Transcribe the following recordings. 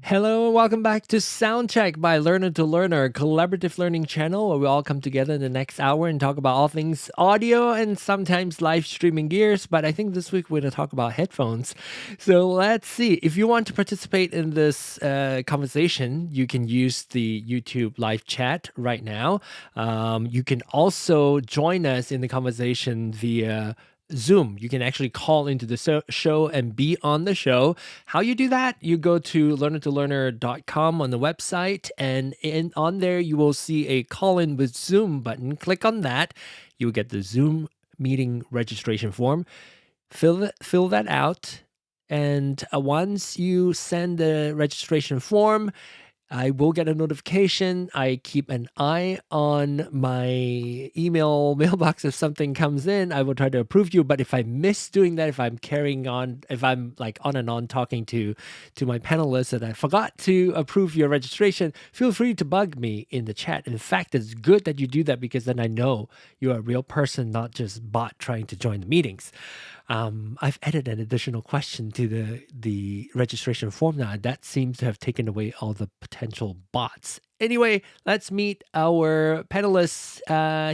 Hello and welcome back to Soundcheck by Learner to Learner, a collaborative learning channel where we all come together in the next hour and talk about all things audio and sometimes live streaming gears. But I think this week we're going to talk about headphones. So let's see. If you want to participate in this conversation, you can use the YouTube live chat right now. You can also join us in the conversation via Zoom. You can actually call into the show and be on the show. How you do that? You go to learnertolearner.com on the website, and on there you will see a call in with Zoom button. Click on that. You will get the Zoom meeting registration form. Fill that out, and once you send the registration form, I will get a notification. I keep an eye on my mailbox. If something comes in, I will try to approve you. But if I miss doing that, if I'm carrying on, if I'm like on and on talking to my panelists and I forgot to approve your registration, feel free to bug me in the chat. In fact, it's good that you do that because then I know you're a real person, not just bot trying to join the meetings. I've added an additional question to the registration form now. That seems to have taken away all the potential bots. Anyway, let's meet our panelists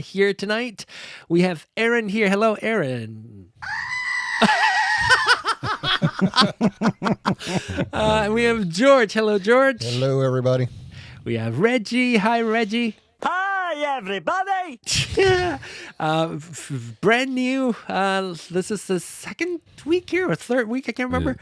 here tonight. We have Aaron here. Hello, Aaron. We have George. Hello, George. Hello, everybody. We have Reggie. Hi, Reggie. Hi, everybody. Brand new. This is the second week here or third week. I can't remember.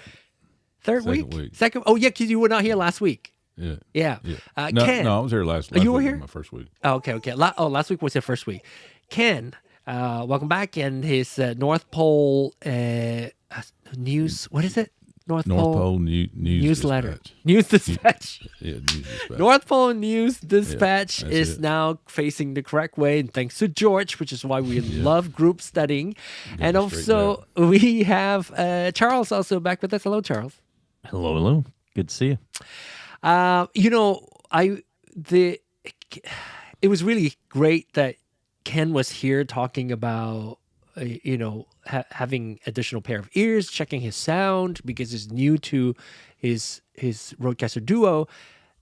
Third week. Second. Oh, yeah, because you were not here last week. Yeah. Ken. No, I was here last you were week, here? my first week. Oh, okay. Last week was your first week. Ken, welcome back. And his North Pole news. What is it? North Pole newsletter. Dispatch. News Dispatch. News Dispatch. North Pole News Dispatch is now facing the correct way, and thanks to George, which is why we love group studying. And also, we have Charles also back with us. Hello, Charles. Hello. Good to see you. It was really great that Ken was here talking about having additional pair of ears, checking his sound because it's new to his RØDECaster Duo.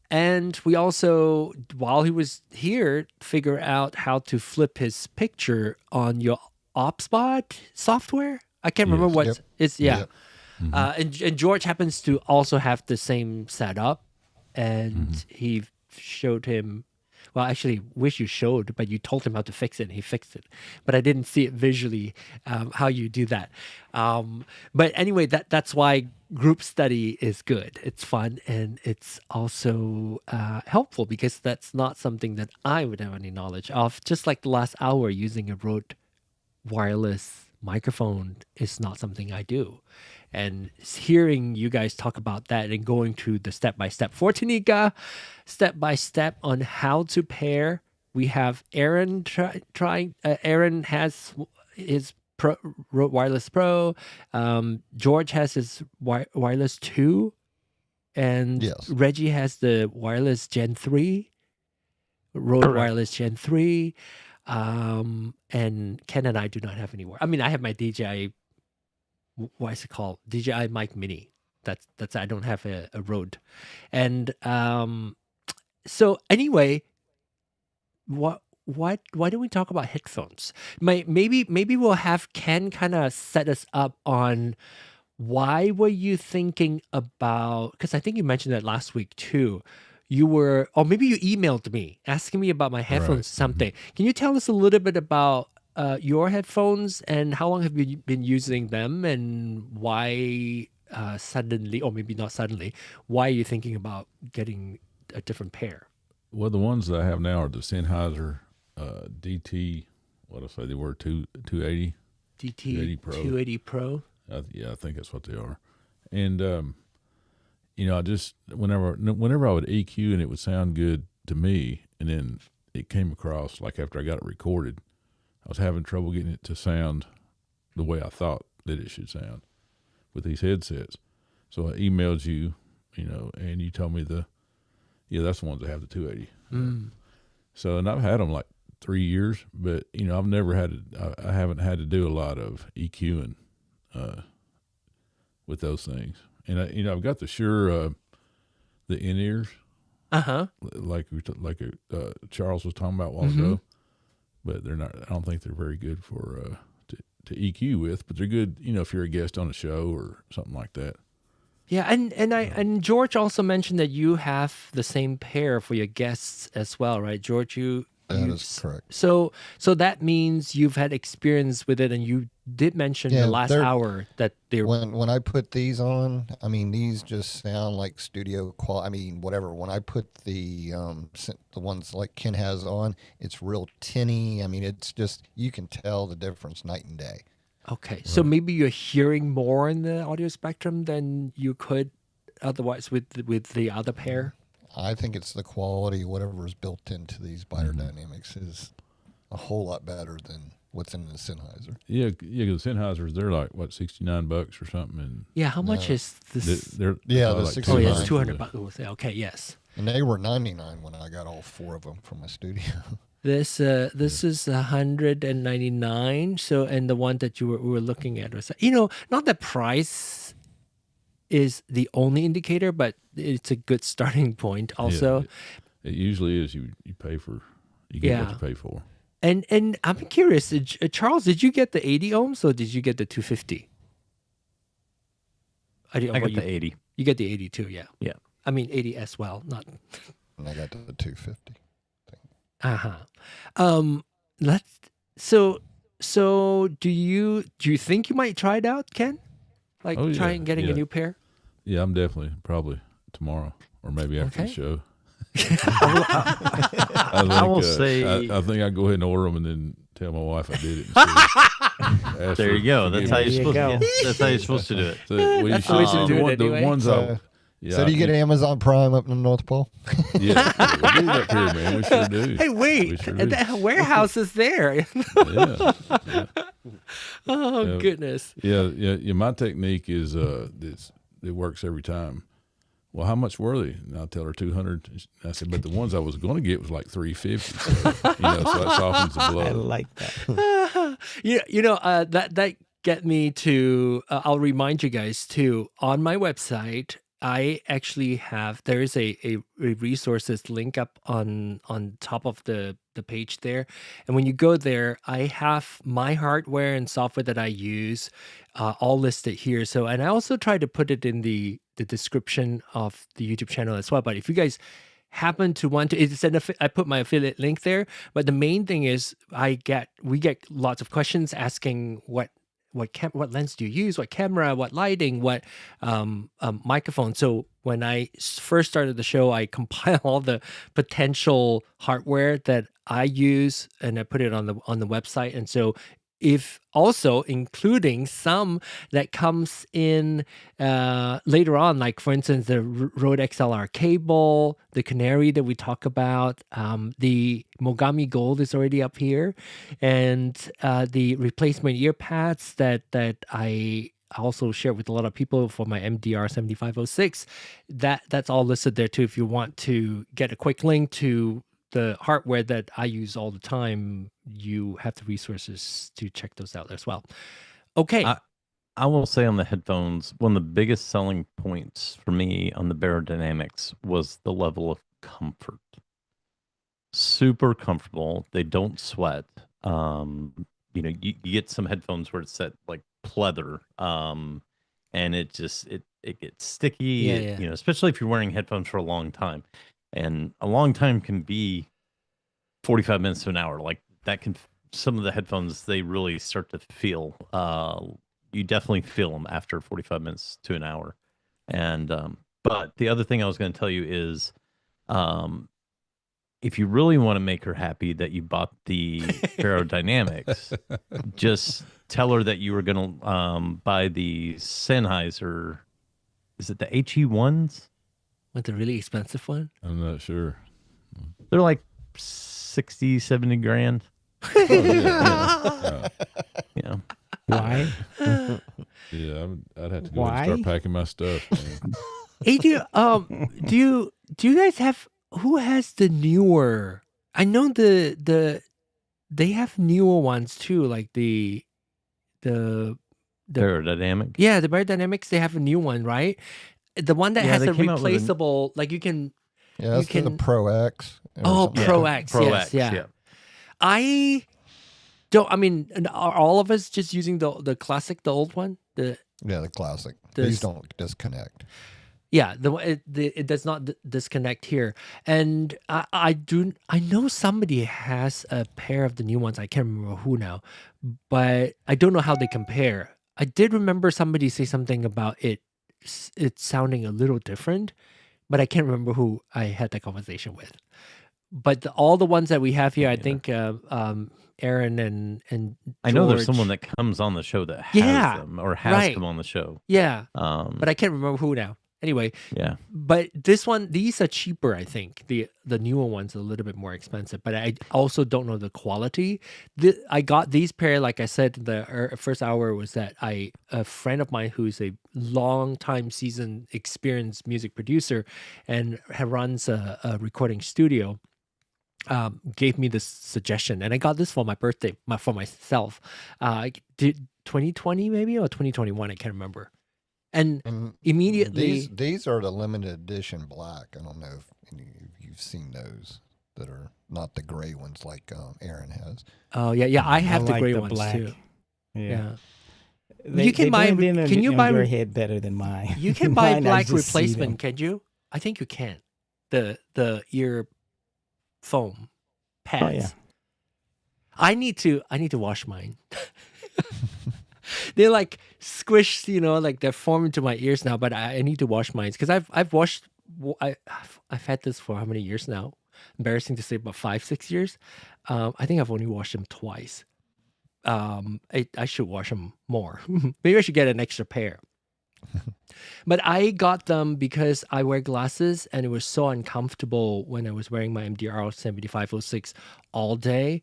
And we also, while he was here, figure out how to flip his picture on your OpSpot software. I can't remember what it's. Yeah. Yep. Mm-hmm. And George happens to also have the same setup, and he showed him. Well, actually, wish you showed, but you told him how to fix it, and he fixed it. But I didn't see it visually how you do that. But anyway, that's why group study is good. It's fun, and it's also helpful because that's not something that I would have any knowledge of. Just like the last hour using a Rode wireless microphone is not something I do. And hearing you guys talk about that and going through the step-by-step for Tanika, step-by-step on how to pair. We have Aaron trying. Aaron has his Rode Wireless Pro. George has his Wireless 2. And Yes. Reggie has the Wireless Gen 3. Rode Correct. Wireless Gen 3. And Ken and I do not have any. I mean, I have my DJI. What is it called? DJI Mic Mini. That's I don't have a Rode. And so anyway, why don't we talk about headphones? Maybe we'll have Ken kind of set us up on why were you thinking about, because I think you mentioned that last week too. You were, or maybe you emailed me asking me about my headphones or something. Can you tell us a little bit about your headphones and how long have you been using them, and why suddenly, or maybe not suddenly, why are you thinking about getting a different pair? Well, the ones that I have now are the Sennheiser DT. What did I say? They were 280. DT 280 Pro. 280 Pro. Yeah, I think that's what they are. And I just whenever I would EQ and it would sound good to me, and then it came across like after I got it recorded, I was having trouble getting it to sound the way I thought that it should sound with these headsets. So I emailed you, and you told me that's the ones that have the 280. So, and I've had them like 3 years, but I've never I haven't had to do a lot of EQing with those things. And I've got the Shure, the in-ears, like Charles was talking about a while ago, but they're not. I don't think they're very good for to EQ with, but they're good, if you're a guest on a show or something like that. Yeah, and George also mentioned that you have the same pair for your guests as well, right, George? That is correct. So that means you've had experience with it, and you did mention the last hour that they're. When I put these on, I mean, these just sound like studio quality. I mean, whatever. When I put the ones like Ken has on, it's real tinny. I mean, it's just, you can tell the difference night and day. Okay, so maybe you're hearing more in the audio spectrum than you could otherwise with the other pair. I think it's the quality, whatever is built into these beyerdynamics is a whole lot better than what's in the Sennheiser. Yeah, because the Sennheisers, they're like what, $69 or something, and Yeah, how much is this? they're Yeah, the like 69. Oh, yeah, $200. it's $200. Okay, yes. And they were $99 when I got all 4 of them from my studio. This is $199. So, and the one that we were looking at was, not that price is the only indicator, but it's a good starting point also. It usually is. You pay for, you get what you pay for. And I'm curious, Charles, did you get the 80 ohms or did you get the 250? I got the 80. You get the 80 too, yeah. Yeah. I mean 80 as well, not. And I got the 250. So do you think you might try it out, Ken? Like trying getting a new pair? Yeah, I'm definitely probably tomorrow or maybe after the show. I will say. I think I'll go ahead and order them and then tell my wife I did it. And there you go. That's how you're supposed to. That's how you're supposed to do it. So, well, That's the way to do it anyway. The ones So do you get Amazon Prime up in the North Pole? Yeah, we do up here, man. We sure do. Hey, wait! We sure do. The warehouse is there. Yeah. Oh goodness! Yeah. My technique is it works every time. Well, how much were they? And I'll tell her 200. I said, but the ones I was going to get was like 350. So, so that softens the blow. I like that. That get me to. I'll remind you guys too. On my website, I actually have. There is a resources link up on top of the page there, and when you go there, I have my hardware and software that I use all listed here. So, and I also try to put it in the description of the YouTube channel as well. But if you guys happen to want to, I put my affiliate link there, but the main thing is we get lots of questions asking what lens do you use, what camera, what lighting, what microphone. So when I first started the show, I compile all the potential hardware that I use and I put it on the website. And so if also including some that comes in later on, like for instance, the Rode XLR cable, the Canary that we talk about, the Mogami Gold is already up here, and the replacement ear pads that I also share with a lot of people for my MDR 7506. That's all listed there too. If you want to get a quick link to the hardware that I use all the time, you have the resources to check those out as well. Okay. I will say on the headphones, one of the biggest selling points for me on the beyerdynamics was the level of comfort. Super comfortable. They don't sweat. You get some headphones where it's set like pleather, and it gets sticky. Especially if you're wearing headphones for a long time. And a long time can be 45 minutes to an hour. Like that can, some of the headphones, they really start to feel, you definitely feel them after 45 minutes to an hour. And, but the other thing I was going to tell you is, if you really want to make her happy that you bought the Beyerdynamics, just tell her that you were going to buy the Sennheiser. Is it the HE ones? What, the really expensive one? I'm not sure. They're like 60, 70 grand. Oh, yeah. Why? Yeah, I'd have to go and start packing my stuff. Hey, do you guys have, who has the newer? I know they have newer ones too, like the Beyerdynamic. Yeah, the Beyerdynamics, they have a new one, right? The one that has a replaceable, like you can. Yeah, that's the Pro X. Oh, Pro X. Pro Yes, X, yeah. I mean, are all of us just using the classic, the old one? The classic. These don't disconnect. Yeah, it does not disconnect here. And I know somebody has a pair of the new ones. I can't remember who now, but I don't know how they compare. I did remember somebody say something about it sounding a little different, but I can't remember who I had that conversation with. But all the ones that we have here, I think Aaron and George, I know there's someone that comes on the show that has them or has come on the show. Yeah, but I can't remember who now. Anyway, yeah. But these are cheaper. I think the newer ones are a little bit more expensive, but I also don't know the quality. I got these pair, like I said, the first hour was that a friend of mine who's a long time seasoned experienced music producer and runs a recording studio, gave me this suggestion, and I got this for my birthday, for myself. Did 2020 maybe or 2021? I can't remember. And immediately, these are the limited edition black. I don't know if you've seen those that are not the gray ones like Aaron has. Oh yeah, I have the gray ones black too. Yeah. You can buy. Can you buy your head better than mine? You can buy black replacement, can you? I think you can. The ear foam pads. Oh, yeah. I need to wash mine. They're like squished, like they're forming to my ears now. But I need to wash mine because I've had this for how many years now? Embarrassing to say, about 5-6 years. I think I've only washed them twice. I should wash them more. Maybe I should get an extra pair. But I got them because I wear glasses and it was so uncomfortable when I was wearing my MDR 7506 all day.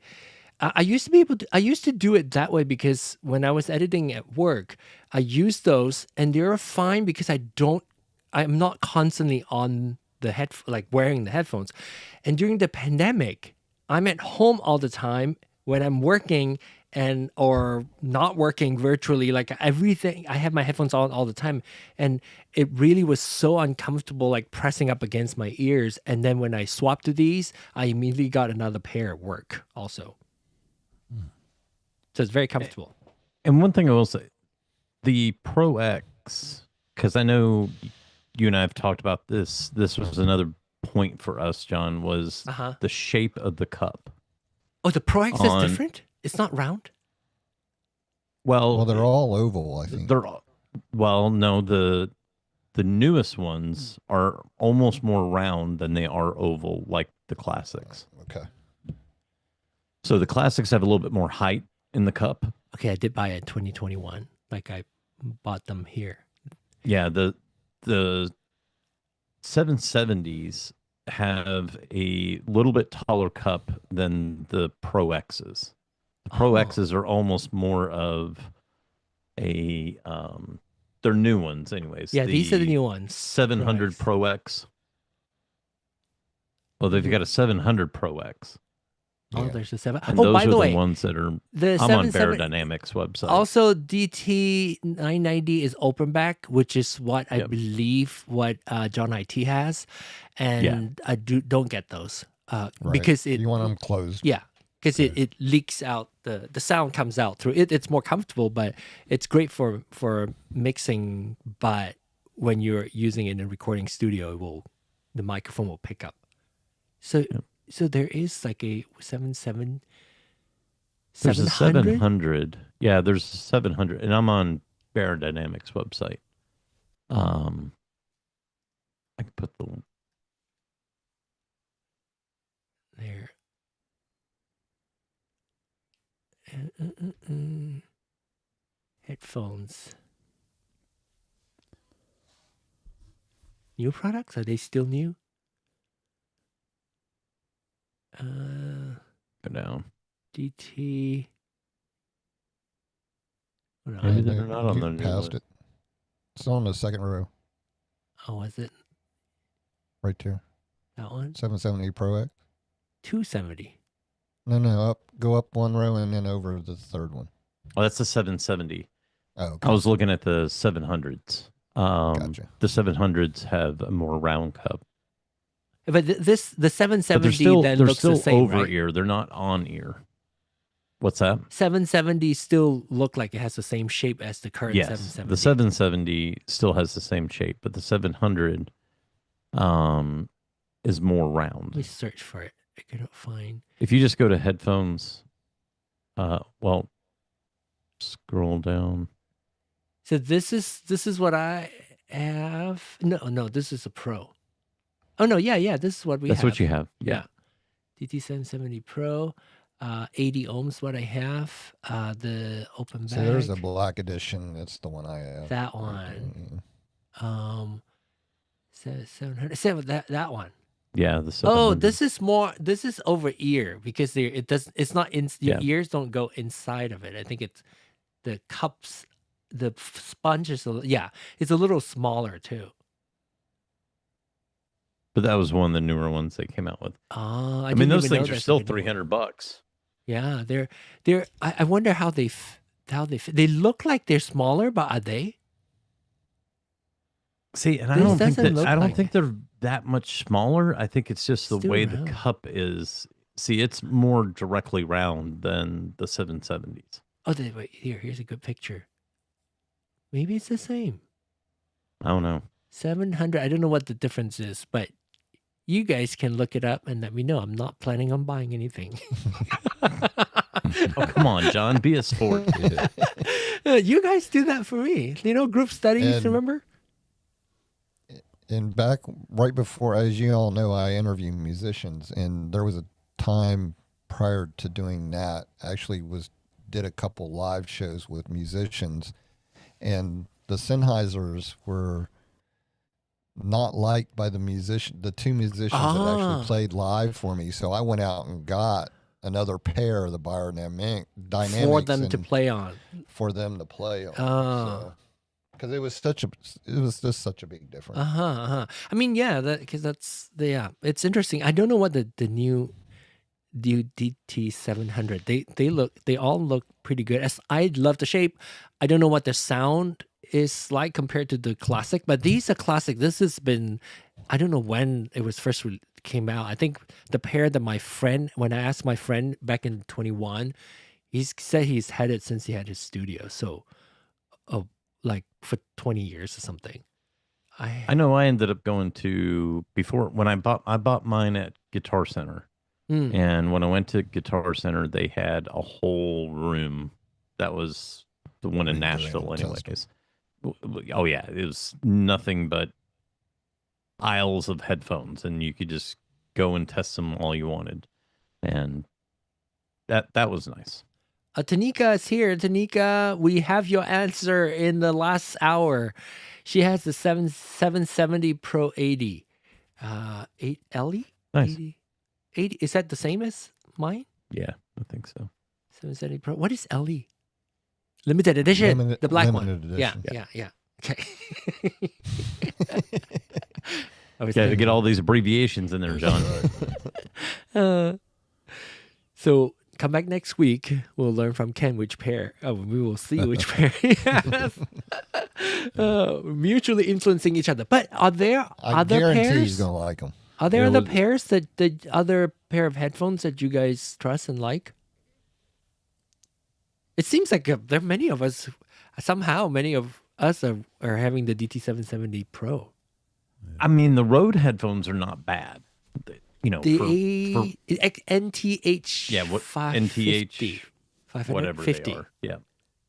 I used to do it that way because when I was editing at work, I used those and they were fine because I'm not constantly on the wearing the headphones. And during the pandemic, I'm at home all the time when I'm working or not working virtually, like everything, I have my headphones on all the time. And it really was so uncomfortable, like pressing up against my ears. And then when I swapped to these, I immediately got another pair at work also. So it's very comfortable. And one thing I will say, the Pro X, because I know you and I have talked about this. This was another point for us, John, was the shape of the cup. Oh, the Pro X is different? It's not round? Well, they're all oval, I think. No, the newest ones are almost more round than they are oval, like the classics. Okay. So the classics have a little bit more height in the cup. Okay, I did buy it in 2021. Like I bought them here. Yeah, the 770s have a little bit taller cup than the Pro X's. The Pro X's are almost more of a they're new ones anyways. Yeah, these are the new ones. 700 Pro X. Well, they've got a 700 Pro X. Oh, there's a 7. And oh, those by are the way, ones that are the I'm on beyerdynamic's website. Also, DT990 is open back, which is what I believe what John IT has, and I don't get those because you want them closed. Yeah, because it leaks out, the sound comes out through it. It's more comfortable, but it's great for mixing. But when you're using it in a recording studio, the microphone will pick up. So there is like a 700. There's a 700. Yeah, there's a 700, and I'm on beyerdynamics website. I can put the there. Headphones. New products? Are they still new? Go down. DT. Maybe they're not on the new past one. it. It's on the second row. Oh, is it? Right there. That one? 770 Pro X. 270. No, go up one row and then over the third one. Oh, that's the 770. Oh, okay. I was looking at the 700s. Gotcha. The 700s have a more round cup. But the 770 they're looks still the same, over right? ear. They're not on ear. What's that? 770 still look like it has the same shape as the current 770. The 770 still has the same shape, but the 700 is more round. Let me search for it. I cannot find. If you just go to headphones, scroll down. So this is what I have. No, this is a Pro. Oh no, yeah, this is what we have. That's what you have. Yeah. DT770 Pro, 80 ohms. What I have. The open back. So there's the black edition. That's the one I have. That one. 700. That one. Yeah, the 700. Oh, this is over ear because it's not in your ears don't go inside of it. I think it's the cups, the sponge is it's a little smaller too. But that was one of the newer ones they came out with. I mean, those things are still $300. Yeah, they're. I wonder how they fit. They look like they're smaller, but are they? See, and I don't think they're that much smaller. I think it's just the way the cup is. See, it's more directly round than the 770s. Oh, wait, here's a good picture. Maybe it's the same. I don't know. 700. I don't know what the difference is, but you guys can look it up and let me know. I'm not planning on buying anything. Oh, come on, John. Be a sport. You guys do that for me. Group studies, remember? And back right before, as you all know, I interview musicians, and there was a time prior to doing that, I actually did a couple live shows with musicians, and the Sennheisers were not liked by the two musicians that actually played live for me. So I went out and got another pair of the beyerdynamics for them to play on. Because it was just such a big difference. I mean, because it's interesting. I don't know what the new DT700. They all look pretty good. I love the shape. I don't know what the sound is like compared to the classic, but these are classic. This has been, I don't know when it was first came out. I think the pair that when I asked my friend back in 21, he said he's had it since he had his studio. So, like for 20 years or something. I know I ended up going to when I bought mine at Guitar Center. And when I went to Guitar Center, they had a whole room that was the one in Nashville anyways. Oh yeah, it was nothing but aisles of headphones, and you could just go and test them all you wanted. And that was nice. Tanika is here. Tanika, we have your answer in the last hour. She has the 770 Pro 80. 8 LE? Nice. 80. Is that the same as mine? Yeah, I think so. 770 Pro. What is LE? Limited edition. The black one. Edition. Yeah. Okay. Yeah, to get all these abbreviations in there, John. So come back next week. We'll learn from Ken which pair. Oh, we will see which pair. Mutually influencing each other. But are there other pairs? I guarantee he's gonna like them. Are there other pairs the other pair of headphones that you guys trust and like? It seems like there are many of us. Somehow, many of us are having the DT770 Pro. I mean, the Rode headphones are not bad. You know, the NTH. Yeah, what 550, NTH, whatever they are. Yeah,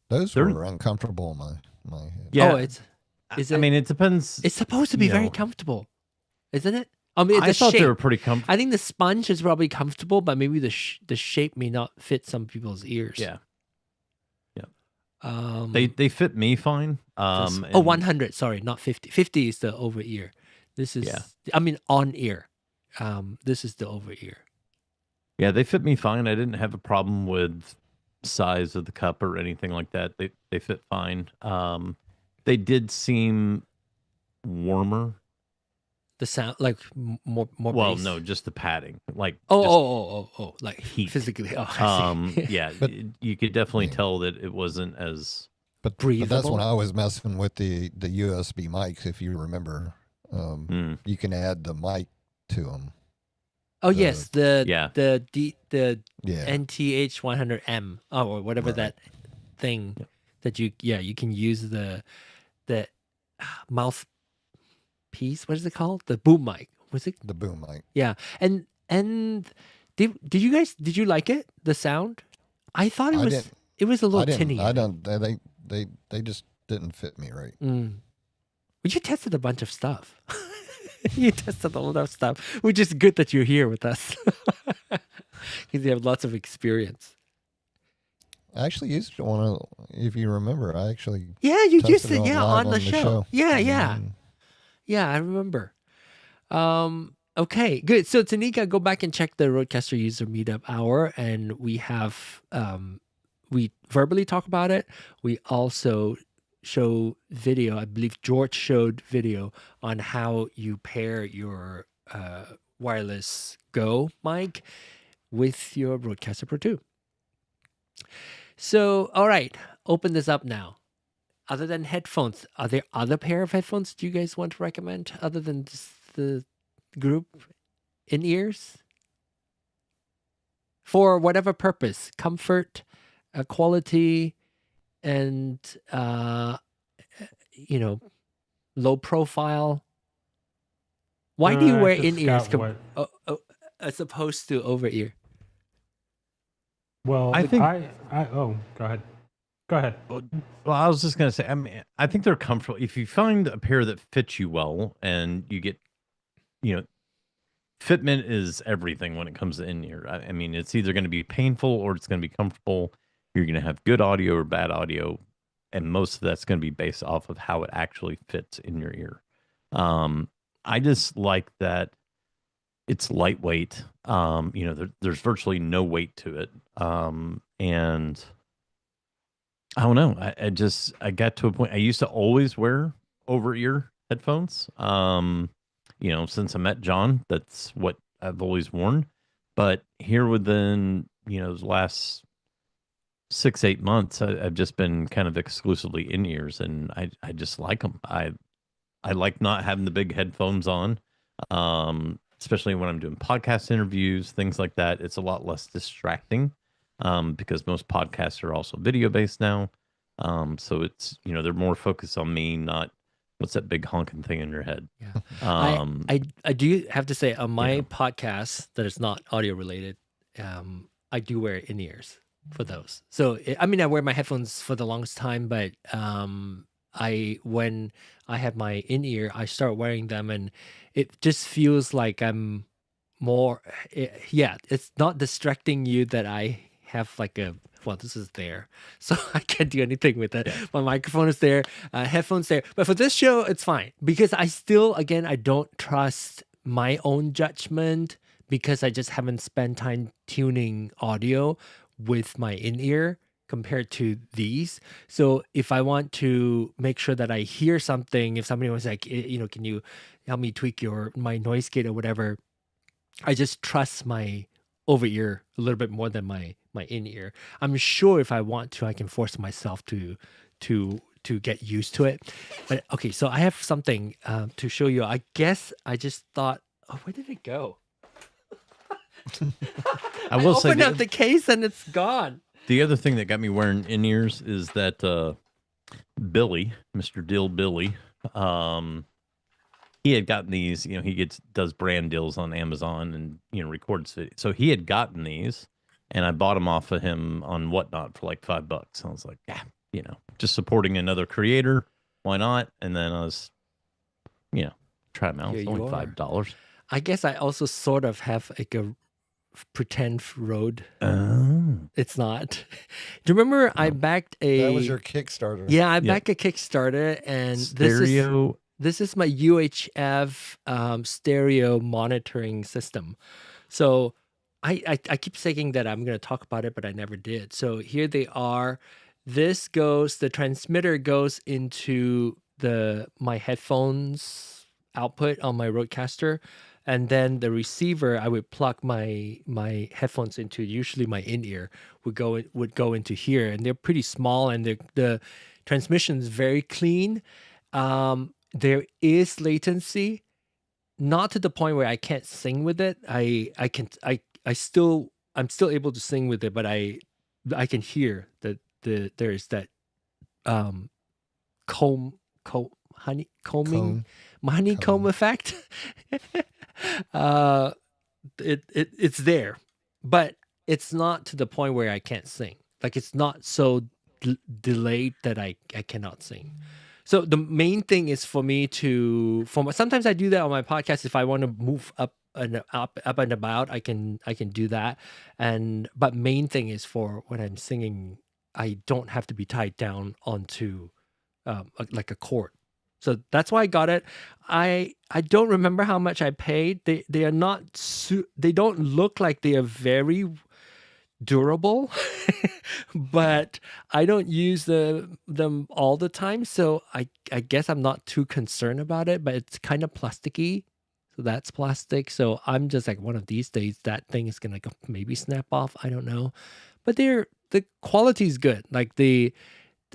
those were uncomfortable in my head. Yeah, oh, is it? I mean, it depends. It's supposed to be very comfortable, isn't it? I mean, I thought they were pretty comfortable. I think the sponge is probably comfortable, but maybe the shape may not fit some people's ears. Yeah. They fit me fine. 100. Sorry, not 50. 50 is the over ear. This is I mean on ear. This is the over ear. Yeah, they fit me fine. I didn't have a problem with size of the cup or anything like that. They fit fine. They did seem warmer. The sound, like more. Well, bass? No, just the padding, like like heat physically. Oh, I see. Yeah, but you could definitely tell that it wasn't as. But that's when I was messing with the USB mics. If you remember, you can add the mic to them. Oh yes, the NTH NTH100M or whatever that thing that you can use the mouth piece. What is it called? The boom mic. Was it the boom mic? Yeah, and did you like it? The sound? I thought it was a little tinny. I don't. They just didn't fit me right. But you tested a bunch of stuff. You tested a lot of stuff, which is good that you're here with us because you have lots of experience. I actually used one. If you remember, I actually you used it on the show. Yeah, I remember. Okay, good. So Tanika, go back and check the RØDECaster user meetup hour, and we have we verbally talk about it. We also show video. I believe George showed video on how you pair your wireless Go mic with your RØDECaster Pro 2. So, all right, open this up now. Other than headphones, are there other pair of headphones do you guys want to recommend other than the group in-ears? For whatever purpose, comfort, quality, and low profile. Why do you wear in-ears as opposed to over-ear? Well, I think go ahead. Well, I was just gonna say, I mean, I think they're comfortable. If you find a pair that fits you well, and you get, fitment is everything when it comes to in-ear. I mean, it's either going to be painful or it's going to be comfortable. You're going to have good audio or bad audio, and most of that's going to be based off of how it actually fits in your ear. I just like that it's lightweight. There's virtually no weight to it. And I don't know. I got to a point. I used to always wear over-ear headphones. Since I met John, that's what I've always worn. But here within, the last 6-8 months, I've just been kind of exclusively in ears, and I just like them. I like not having the big headphones on, especially when I'm doing podcast interviews, things like that. It's a lot less distracting because most podcasts are also video based now. So it's, they're more focused on me, not What's that big honking thing in your head? Yeah. I do have to say on my podcast that is not audio related, I do wear in-ears for those. So I wear my headphones for the longest time, but when I have my in-ear, I start wearing them, and it just feels like I'm more. It's not distracting you that I have like this is there, so I can't do anything with it. My microphone is there, headphones there. But for this show, it's fine because I don't trust my own judgment because I just haven't spent time tuning audio with my in-ear compared to these. So if I want to make sure that I hear something, if somebody was like, can you help me tweak my noise gate or whatever, I just trust my over ear a little bit more than my in-ear. I'm sure if I want to, I can force myself to get used to it. But okay, so I have something to show you. I guess I just thought, where did it go? I will say, opened up the case and it's gone. The other thing that got me wearing in-ears is that Billy, Mr. Dill Billy, he had gotten these, he does brand deals on Amazon and, records it. So he had gotten these, and I bought them off of him on Whatnot for like $5. I was like, just supporting another creator. Why not? And then I was, try them out. It's only $5. I guess I also sort of have like a pretend RØDE. Oh. It's not. Do you remember I backed That was your Kickstarter. Yeah, I backed a Kickstarter, and this is my UHF stereo monitoring system. So I keep saying that I'm going to talk about it, but I never did. So here they are. The transmitter goes into my headphones output on my RØDECaster. And then the receiver, I would plug my headphones into. Usually my in-ear would go into here, and they're pretty small, and the transmission is very clean. There is latency, not to the point where I can't sing with it. I'm still able to sing with it, but I can hear that there's that honeycomb effect. It's there, but it's not to the point where I can't sing. Like it's not so delayed that I cannot sing. So the main thing is for me sometimes I do that on my podcast. If I want to move up and about, I can do that. But main thing is for when I'm singing, I don't have to be tied down onto like a chord. So that's why I got it. I don't remember how much I paid. They are not they don't look like they are very durable, but I don't use them all the time. So I guess I'm not too concerned about it, but it's kind of plasticky. So that's plastic. So I'm just like, one of these days that thing is going to maybe snap off. I don't know, but the quality is good. Like I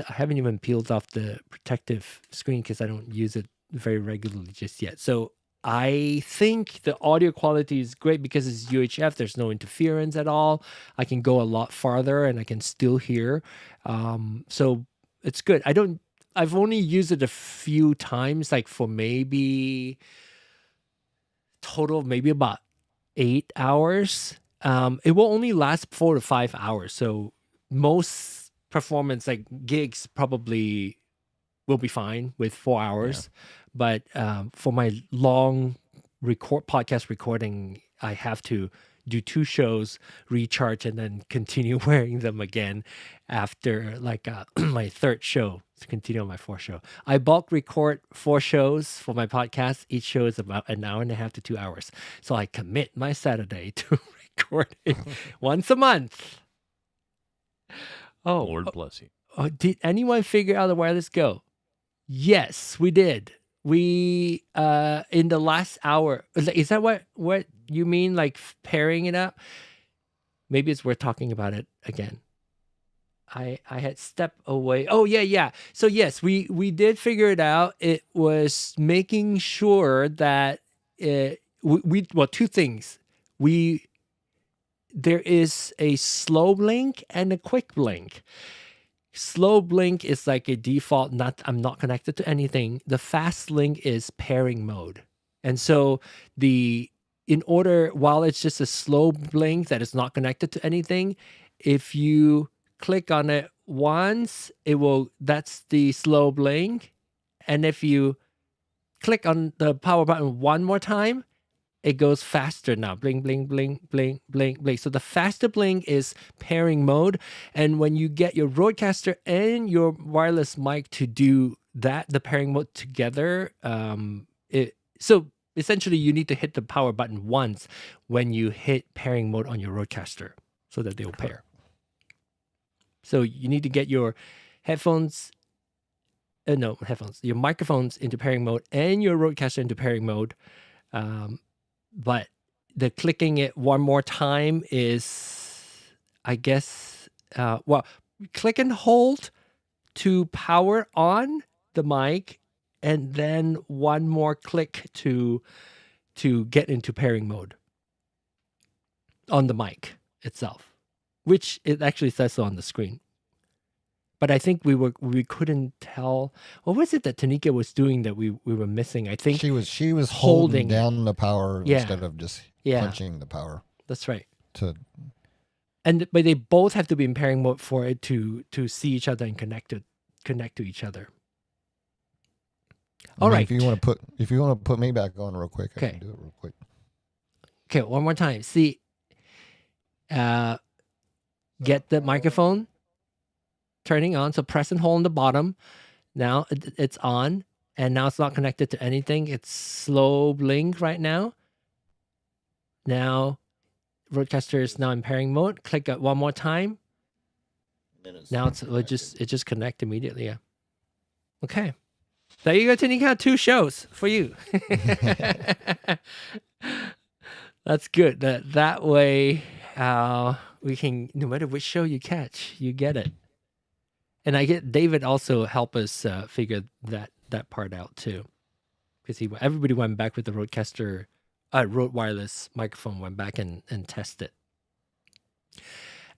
haven't even peeled off the protective screen because I don't use it very regularly just yet. So I think the audio quality is great because it's UHF. There's no interference at all. I can go a lot farther and I can still hear. So it's good. I've only used it a few times, like for maybe total of maybe about 8 hours. It will only last 4 to 5 hours. So most performance like gigs probably will be fine with 4 hours, but for my long podcast recording, I have to do 2 shows, recharge, and then continue wearing them again after like my 3rd show to continue on my 4th show. I bulk record 4 shows for my podcast. Each show is about an hour and a half to 2 hours, so I commit my Saturday to recording once a month. Oh, Lord bless you. Did anyone figure out where this go? Yes, we did. We in the last hour. Is that what you mean? Like pairing it up? Maybe it's worth talking about it again. I had stepped away. Oh yeah. So yes, we did figure it out. It was making sure that well, 2 things. There is a slow blink and a quick blink. Slow blink is like a default, I'm not connected to anything. The fast link is pairing mode. And so while it's just a slow blink that is not connected to anything, if you click on it once, that's the slow blink. And if you click on the power button one more time, it goes faster now. Blink, blink, blink, blink, blink, blink. So the faster blink is pairing mode. And when you get your RØDECaster and your wireless mic to do that, the pairing mode together, so essentially you need to hit the power button once when you hit pairing mode on your RØDECaster so that they'll pair. So you need to get your your microphones into pairing mode and your RØDECaster into pairing mode. But the clicking it one more time is, I guess, click and hold to power on the mic, and then one more click to get into pairing mode on the mic itself, which it actually says so on the screen. But I think we couldn't tell. What was it that Tanika was doing that we were missing? I think she was holding down the power instead of just punching the power. That's right. But they both have to be in pairing mode for it to see each other and connect to each other. All right. If you want to put me back on real quick, I can do it real quick. Okay, one more time. See, get the microphone turning on. So press and hold on the bottom. Now it's on, and now it's not connected to anything. It's slow blink right now. Now RØDECaster is now in pairing mode. Click it one more time. Now it just connect immediately. Yeah. Okay. There you go, Tanika. 2 shows for you. That's good. That way we can, no matter which show you catch, you get it. And I get David also help us figure that part out too, because everybody went back with the RØDECaster, Rode wireless microphone, went back and tested.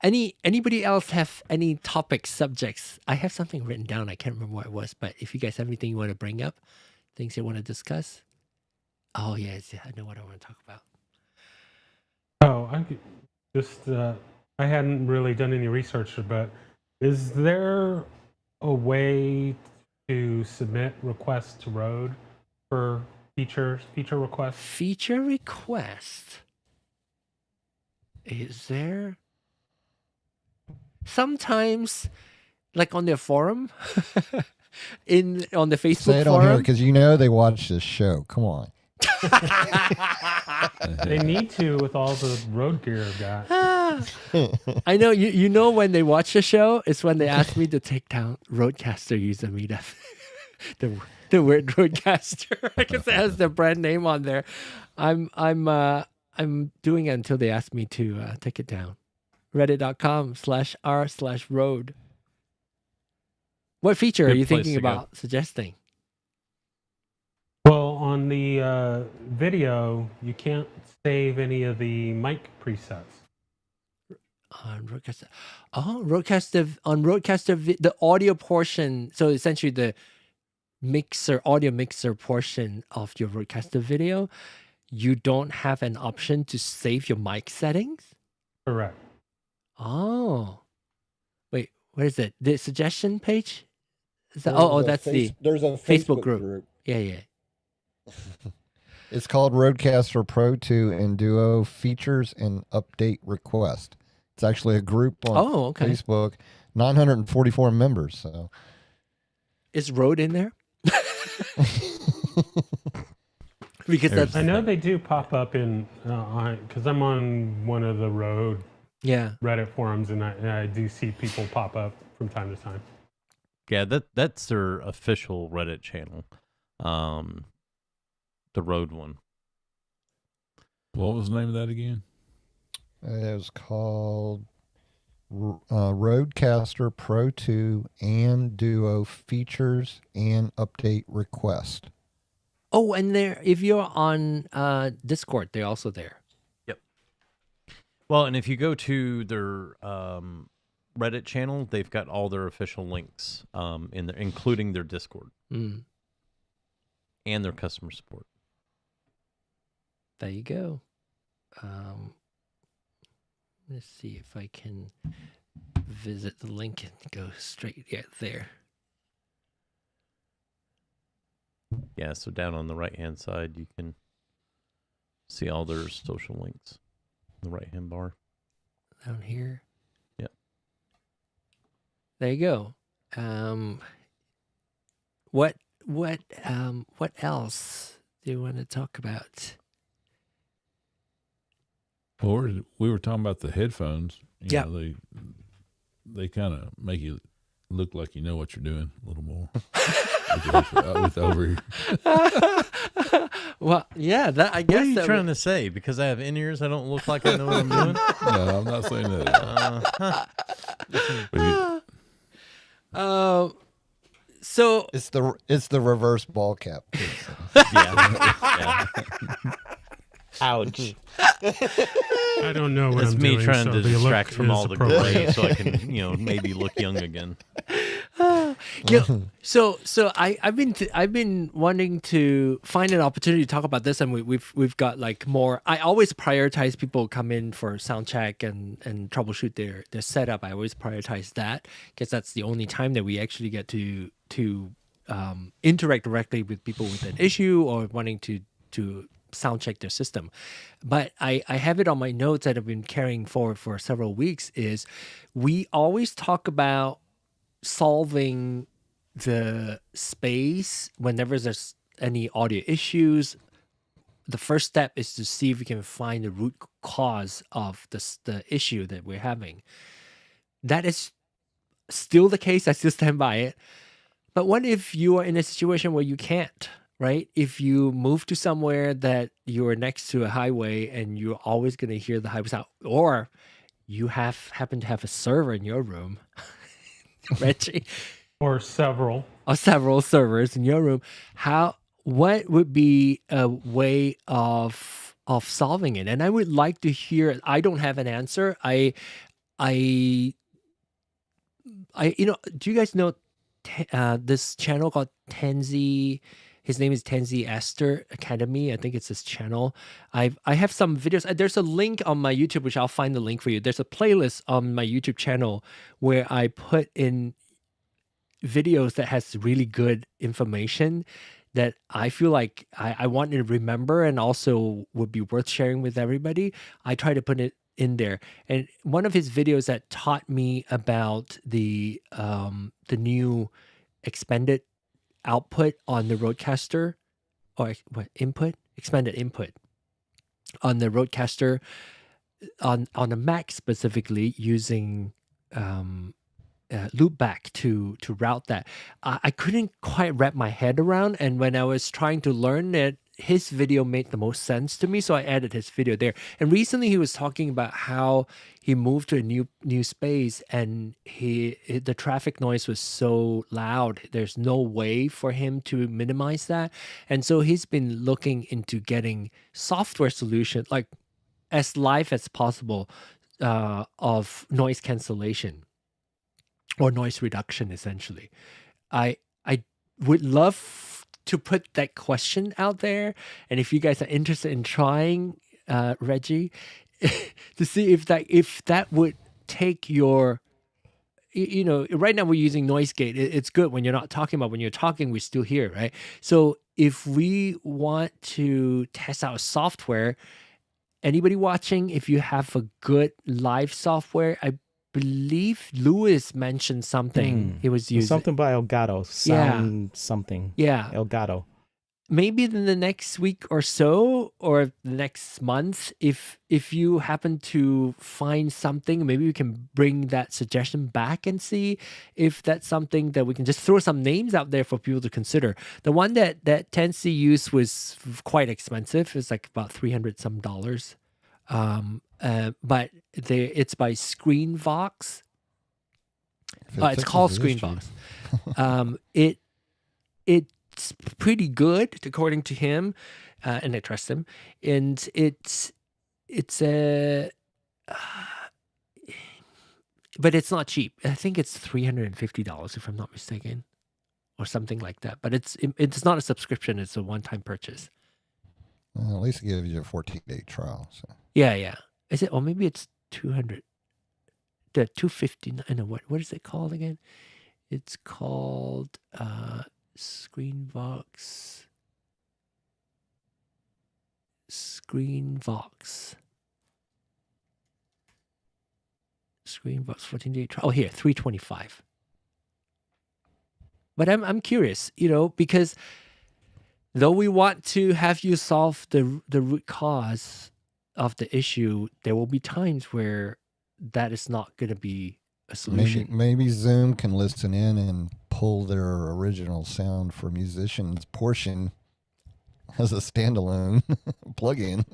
Anybody else have any topics, subjects? I have something written down. I can't remember what it was, but if you guys have anything you want to bring up, things you want to discuss. Oh yes, I know what I want to talk about. Oh, I hadn't really done any research, but is there a way to submit requests to Rode for feature requests? Feature request. Is there? Sometimes, like on their forum, on the Facebook Say it forum, on here because they watch this show. Come on. They need to with all the Rode gear I've got. I know you know when they watch the show, it's when they ask me to take down RØDECaster user meetup. the word RØDECaster, because it has the brand name on there. I'm doing it until they ask me to take it down. Reddit.com/r/Rode. What feature are you thinking about suggesting? Well, on the video, you can't save any of the mic presets. On RØDECaster. Oh, RØDECaster, the audio portion. So essentially the audio mixer portion of your RØDECaster video, you don't have an option to save your mic settings? Correct. Oh. Wait, what is it? The suggestion page? Is that, that's there's a Facebook group. Yeah. It's called RØDECaster Pro 2 and Duo Features and Update Request. It's actually a group on Facebook, 944 members. So, is Rode in there? Because I know they do pop up in because I'm on one of the Rode Reddit forums, and I do see people pop up from time to time. Yeah, that's their official Reddit channel, the Rode one. What was the name of that again? It was called RØDECaster Pro 2 and Duo Features and Update Request. Oh, and if you're on Discord, they're also there. Yep. Well, and if you go to their Reddit channel, they've got all their official links in there, including their Discord and their customer support. There you go. Let's see if I can visit the link and go straight there. Yeah, so down on the right-hand side, you can see all their social links in the right-hand bar. Down here. Yep. There you go. What else do you want to talk about? Or we were talking about the headphones. Yeah. They kind of make you look like you know what you're doing a little more. with over here. Well, yeah, that I guess. What are you trying to say? Because I have in-ears, I don't look like I know what I'm doing? No, I'm not saying that. So it's the reverse ball cap. Yeah. Ouch. I don't know what It's I'm me doing, trying so to the distract look from is all the appropriate. gray so I can, maybe look young again. Yeah. So I've been wanting to find an opportunity to talk about this, and we've got like more. I always prioritize people come in for sound check and troubleshoot their setup. I always prioritize that because that's the only time that we actually get to interact directly with people with an issue or wanting to sound check their system. But I have it on my notes that I've been carrying forward for several weeks. Is we always talk about solving the space whenever there's any audio issues. The first step is to see if we can find the root cause of the issue that we're having. That is still the case. I still stand by it. But what if you are in a situation where you can't, right? If you move to somewhere that you're next to a highway and you're always going to hear the highway sound, or you happen to have a server in your room, Reggie, Or several. or several servers in your room, what would be a way of solving it? And I would like to hear. I don't have an answer. Do you guys know this channel called Tenzi? His name is Tenzi Esther Academy. I think it's his channel. I have some videos. There's a link on my YouTube, which I'll find the link for you. There's a playlist on my YouTube channel where I put in videos that has really good information that I feel like I want to remember and also would be worth sharing with everybody. I try to put it in there. And one of his videos that taught me about the new expanded output on the RØDECaster, or what expanded input on the RØDECaster on a Mac specifically, using loopback to route that. I couldn't quite wrap my head around, and when I was trying to learn it, his video made the most sense to me, so I added his video there. And recently he was talking about how he moved to a new space, and the traffic noise was so loud, there's no way for him to minimize that. And so he's been looking into getting software solution, like as live as possible, of noise cancellation or noise reduction, essentially. I would love to put that question out there, and if you guys are interested in trying, Reggie, to see if that would take your, right now we're using noise gate. It's good when you're not talking, but when you're talking, we still hear, right? So if we want to test out software, anybody watching, if you have a good live software, I believe Lewis mentioned something he was using. Something by Elgato. Something. Yeah. Elgato. Maybe in the next week or so, or the next month, if you happen to find something, maybe we can bring that suggestion back and see if that's something that we can just throw some names out there for people to consider. The one that Tensi used was quite expensive. It's like about $300 some. But it's by Screenbox. It's called Screenbox. It's pretty good according to him, and I trust him. And it's but it's not cheap. I think it's $350 if I'm not mistaken, or something like that. But it's not a subscription; it's a one-time purchase. Well, at least it gives you a 14-day trial. So. Yeah. Is it? Or maybe it's 200. The 259. I know what is it called again? It's called Screenbox. Screenbox 14-day trial. Oh, here, $325. But I'm curious, because though we want to have you solve the root cause of the issue, there will be times where that is not going to be a solution. Maybe Zoom can listen in and pull their original sound for musicians portion as a standalone plugin.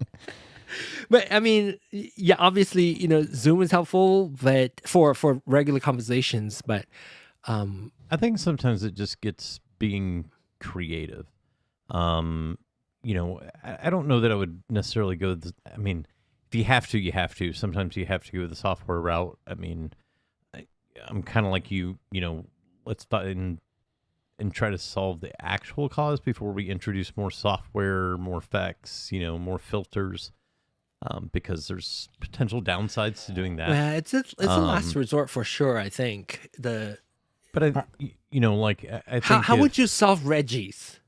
But I mean, yeah, obviously, Zoom is helpful, but for regular conversations. But I think sometimes it just gets being creative. I don't know that I would necessarily go. I mean, if you have to, you have to. Sometimes you have to go the software route. I mean, I'm kind of like you. Let's find and try to solve the actual cause before we introduce more software, more effects, more filters, because there's potential downsides to doing that. Well, it's a last resort for sure. I think I think how would you solve Reggie's?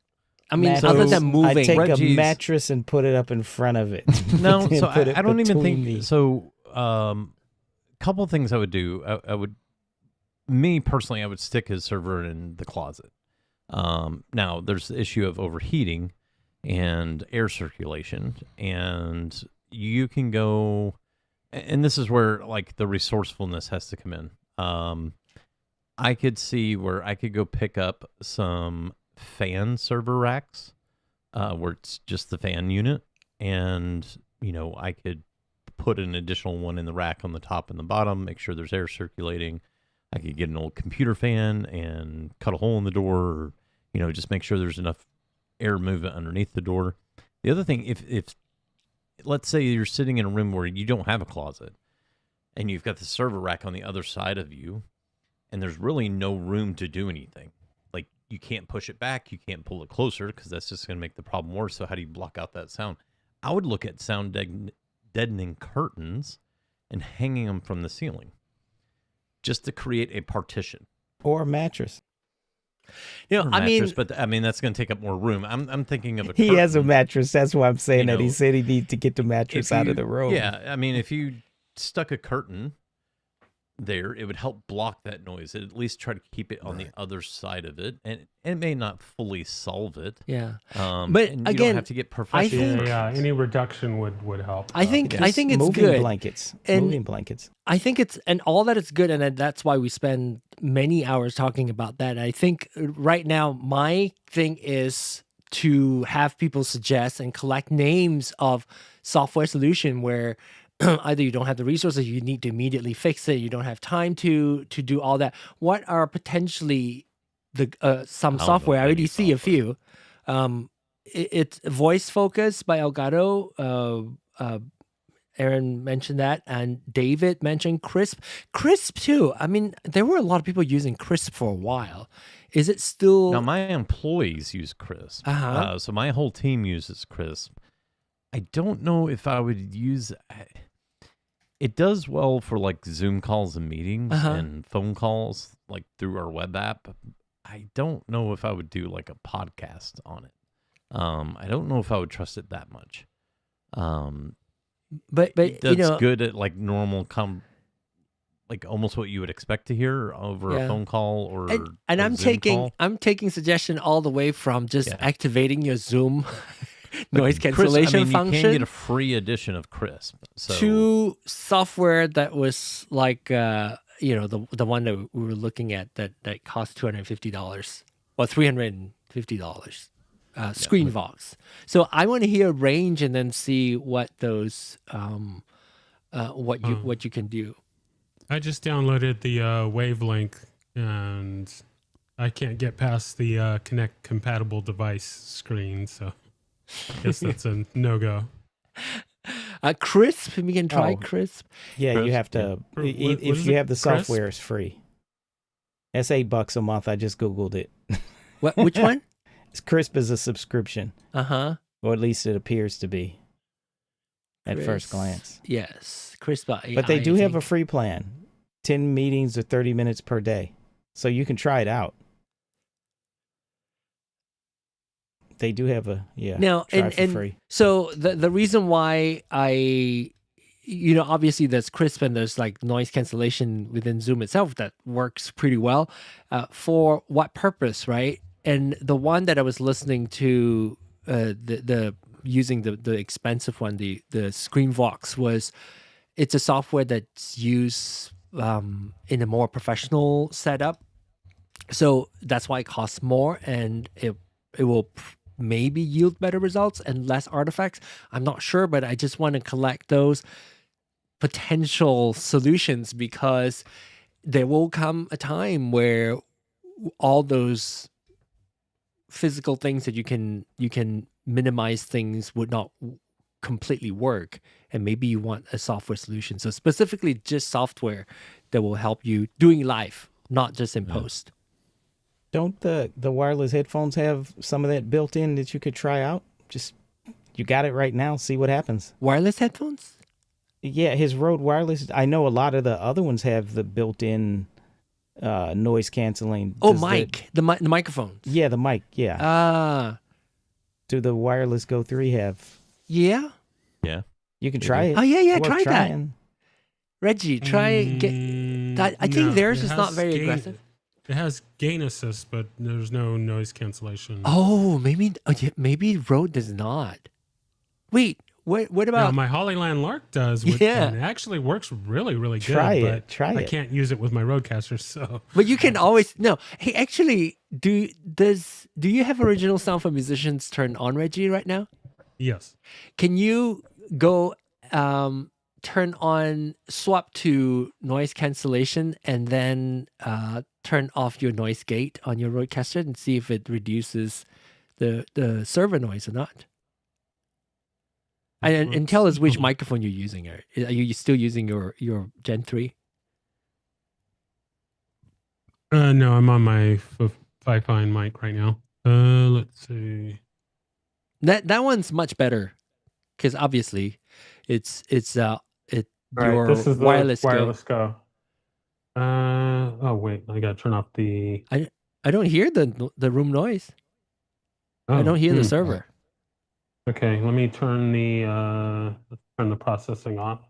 I mean, mattress, other than moving, I take Reggie's, a mattress and put it up in front of it. No, so I don't even think so. Couple of things I would do. I would, me personally, I would stick his server in the closet. Now there's the issue of overheating and air circulation, and you can go, and this is where like the resourcefulness has to come in. I could see where I could go pick up some fan server racks, where it's just the fan unit, and I could put an additional one in the rack on the top and the bottom, make sure there's air circulating. I could get an old computer fan and cut a hole in the door, or, just make sure there's enough air movement underneath the door. The other thing, if let's say you're sitting in a room where you don't have a closet and you've got the server rack on the other side of you and there's really no room to do anything, like you can't push it back, you can't pull it closer because that's just going to make the problem worse. So how do you block out that sound? I would look at sound deadening curtains and hanging them from the ceiling, just to create a partition or a mattress. I mean, but that's going to take up more room. I'm thinking of a. He has a mattress. That's why I'm saying that. He said he needs to get the mattress out of the room. Yeah, I mean, if you stuck a curtain there, it would help block that noise. At least try to keep it on the other side of it, and it may not fully solve it. Yeah, but you don't have to get professional. Any reduction would help. I think it's moving good. Moving blankets. I think and all that it's good, and that's why we spend many hours talking about that. I think right now my thing is to have people suggest and collect names of software solution where either you don't have the resources, you need to immediately fix it, you don't have time to do all that. What are potentially the some software? I already see a few. It's Voice Focus by Elgato. Aaron mentioned that, and David mentioned Krisp. Krisp too. I mean, there were a lot of people using Krisp for a while. Is it still? Now my employees use Krisp. So my whole team uses Krisp. I don't know if I would use. It does well for like Zoom calls and meetings and phone calls, like through our web app. I don't know if I would do like a podcast on it. I don't know if I would trust it that much. But that's good at like normal like almost what you would expect to hear over a phone call or and I'm Zoom call. I'm taking suggestion all the way from just activating your Zoom noise cancellation function. You can get a free edition of Krisp. So. To software that was like the one that we were looking at that cost $250 or $350. Screenbox. So I want to hear a range and then see what those what you can do. I just downloaded the wavelength and I can't get past the connect compatible device screen, so I guess that's a no-go. Krisp, we can try Krisp. Yeah, Krisp, you have to. If you have the software, it's free. That's $8 a month. I just Googled it. What? Which one? Krisp is a subscription. Uh-huh. Or at least it appears to be at first glance. Yes. Krisp. But they do have a free plan. 10 meetings or 30 minutes per day. So you can try it out. They do have a try for free. So the reason why obviously there's Krisp and there's like noise cancellation within Zoom itself that works pretty well. For what purpose, right? And the one that I was listening to, using the expensive one, the Screenbox it's a software that's used in a more professional setup. So that's why it costs more, and it will maybe yield better results and less artifacts. I'm not sure, but I just want to collect those potential solutions, because there will come a time where all those physical things that you can minimize things would not completely work, and maybe you want a software solution. So specifically just software that will help you doing live, not just in post. Don't the wireless headphones have some of that built in that you could try out? Just, you got it right now, see what happens. Wireless headphones? Yeah, his Rode wireless. I know a lot of the other ones have the built-in noise canceling. Oh, the microphones. Yeah, the mic, yeah. Do the wireless Go 3 have? Yeah. Yeah. You can try it. Oh, yeah, It's try worth trying. that. Reggie, try that. I think theirs is not very aggressive. It has gain assist, but there's no noise cancellation. Oh, maybe Rode does not. Wait, what about... my Hollyland Lark does. And it actually works really, really good. Try it. I can't use it with my RØDECaster, so... But you can always... No. Hey, actually, do you have original sound for musicians turned on, Reggie, right now? Yes. Can you go turn on, swap to noise cancellation, and then turn off your noise gate on your RØDECaster and see if it reduces the server noise or not? And tell us which microphone you're using. Are you still using your Gen 3? No, I'm on my Fifine mic right now. Let's see. That one's much better, because obviously it's your this is the wireless Go. Oh wait, I gotta turn off the... I don't hear the room noise. I don't hear the server. Okay, let me turn the processing off.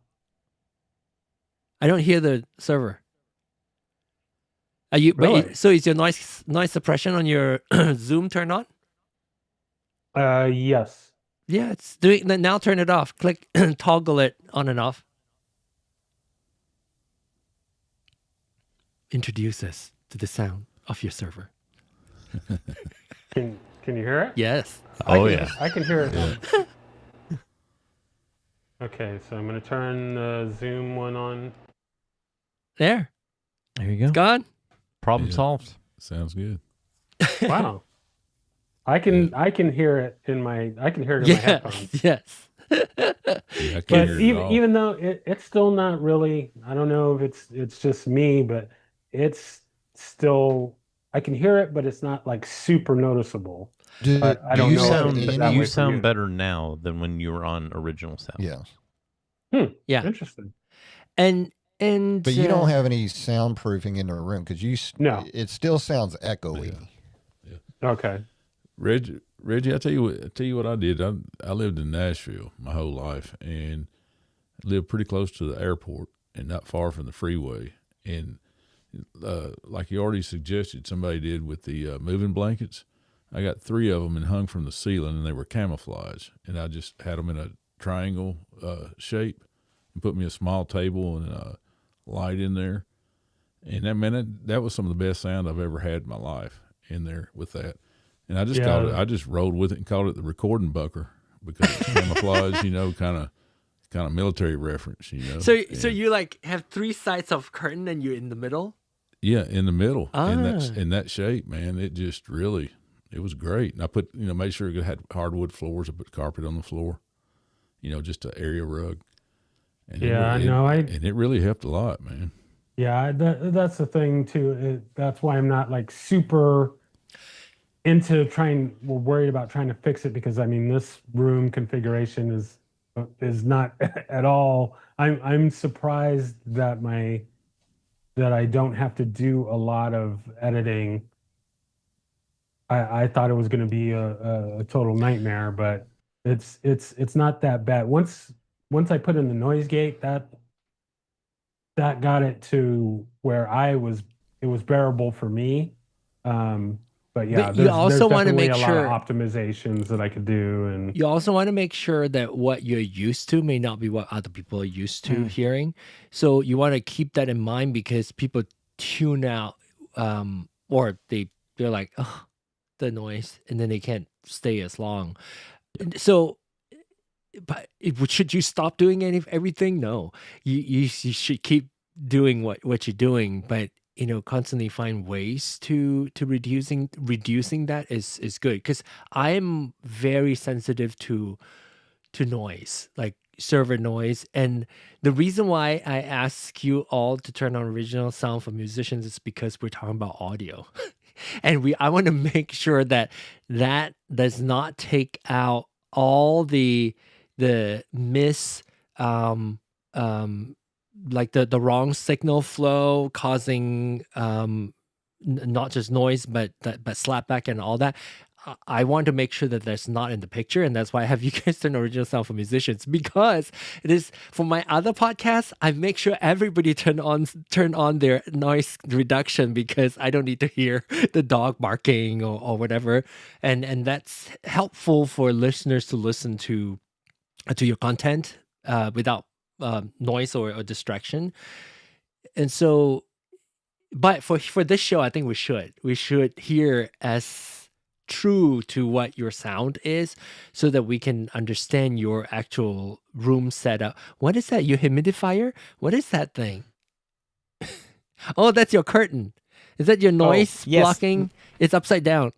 I don't hear the server. Are you really? So is your noise suppression on your Zoom turned on? Yes. Yeah, it's doing that now. Turn it off. Click toggle it on and off. Introduce us to the sound of your server. Can you hear it? Yes. I can hear it. Yeah. Okay, so I'm going to turn the Zoom one on. There you go. It's gone. Problem solved. Sounds good. Wow. I can hear it in my headphones. Yes. But even though it's still not really, I don't know if it's just me, but it's still, I can hear it, but it's not like super noticeable. I don't know. You sound better now than when you were on original sound. Yes. Yeah. Interesting. But you don't have any soundproofing in the room, because it still sounds echoey. Yeah. Okay. Reggie, I tell you what I did. I lived in Nashville my whole life, and lived pretty close to the airport and not far from the freeway. And like you already suggested, somebody did with the moving blankets. I got 3 of them and hung from the ceiling, and they were camouflage. And I just had them in a triangle shape, and put me a small table and a light in there. And that was some of the best sound I've ever had in my life in there with that. And I just I just rolled with it and called it the recording bunker, because it's camouflage, kind of military reference, So you like have 3 sides of curtain and you're in the middle? Yeah, in the middle. In that shape, man. It just really, it was great. And I put, made sure it had hardwood floors. I put carpet on the floor. just an area rug. And and it really helped a lot, man. Yeah, that's the thing too. That's why I'm not like super into worried about trying to fix it, because I mean this room configuration is not at all. I'm surprised that I don't have to do a lot of editing. I thought it was going to be a total nightmare, but it's not that bad. Once I put in the noise gate, that got it to where it was bearable for me. But yeah, But you also want to make a sure lot of optimizations that I could do, and you also want to make sure that what you're used to may not be what other people are used to hearing. So you want to keep that in mind, because people tune out, or they're like, oh, the noise, and then they can't stay as long. So, but should you stop doing everything? No, you should keep doing what you're doing, but constantly find ways to reducing that is good, because I am very sensitive to noise, like server noise. And the reason why I ask you all to turn on original sound for musicians is because we're talking about audio. And I want to make sure that does not take out all the like the wrong signal flow, causing not just noise but slapback and all that. I want to make sure that that's not in the picture, and that's why I have you guys turn original sound for musicians, because it is for my other podcasts. I make sure everybody turn on their noise reduction, because I don't need to hear the dog barking or whatever, and that's helpful for listeners to listen to your content without noise or distraction. And so, but for this show, I think we should hear as true to what your sound is, so that we can understand your actual room setup. What is that? Your humidifier? What is that thing? Oh, that's your curtain. Is that your noise blocking? It's upside down.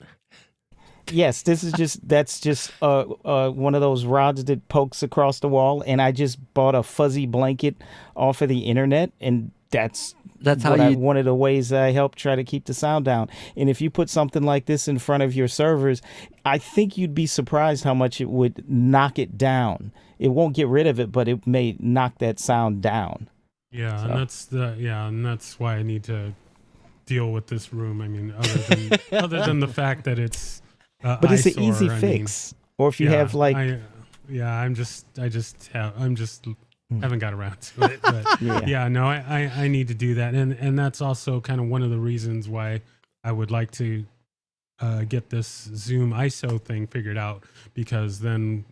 Yes, that's just one of those rods that pokes across the wall, and I just bought a fuzzy blanket off of the internet, and that's one of the ways I help try to keep the sound down. And if you put something like this in front of your servers, I think you'd be surprised how much it would knock it down. It won't get rid of it, but it may knock that sound down. Yeah, so. And that's why I need to deal with this room. I mean, other than the fact that it's but it's an easy fix. Or if you have like haven't got around to it, but I need to do that, and that's also kind of one of the reasons why I would like to get this Zoom ISO thing figured out, because then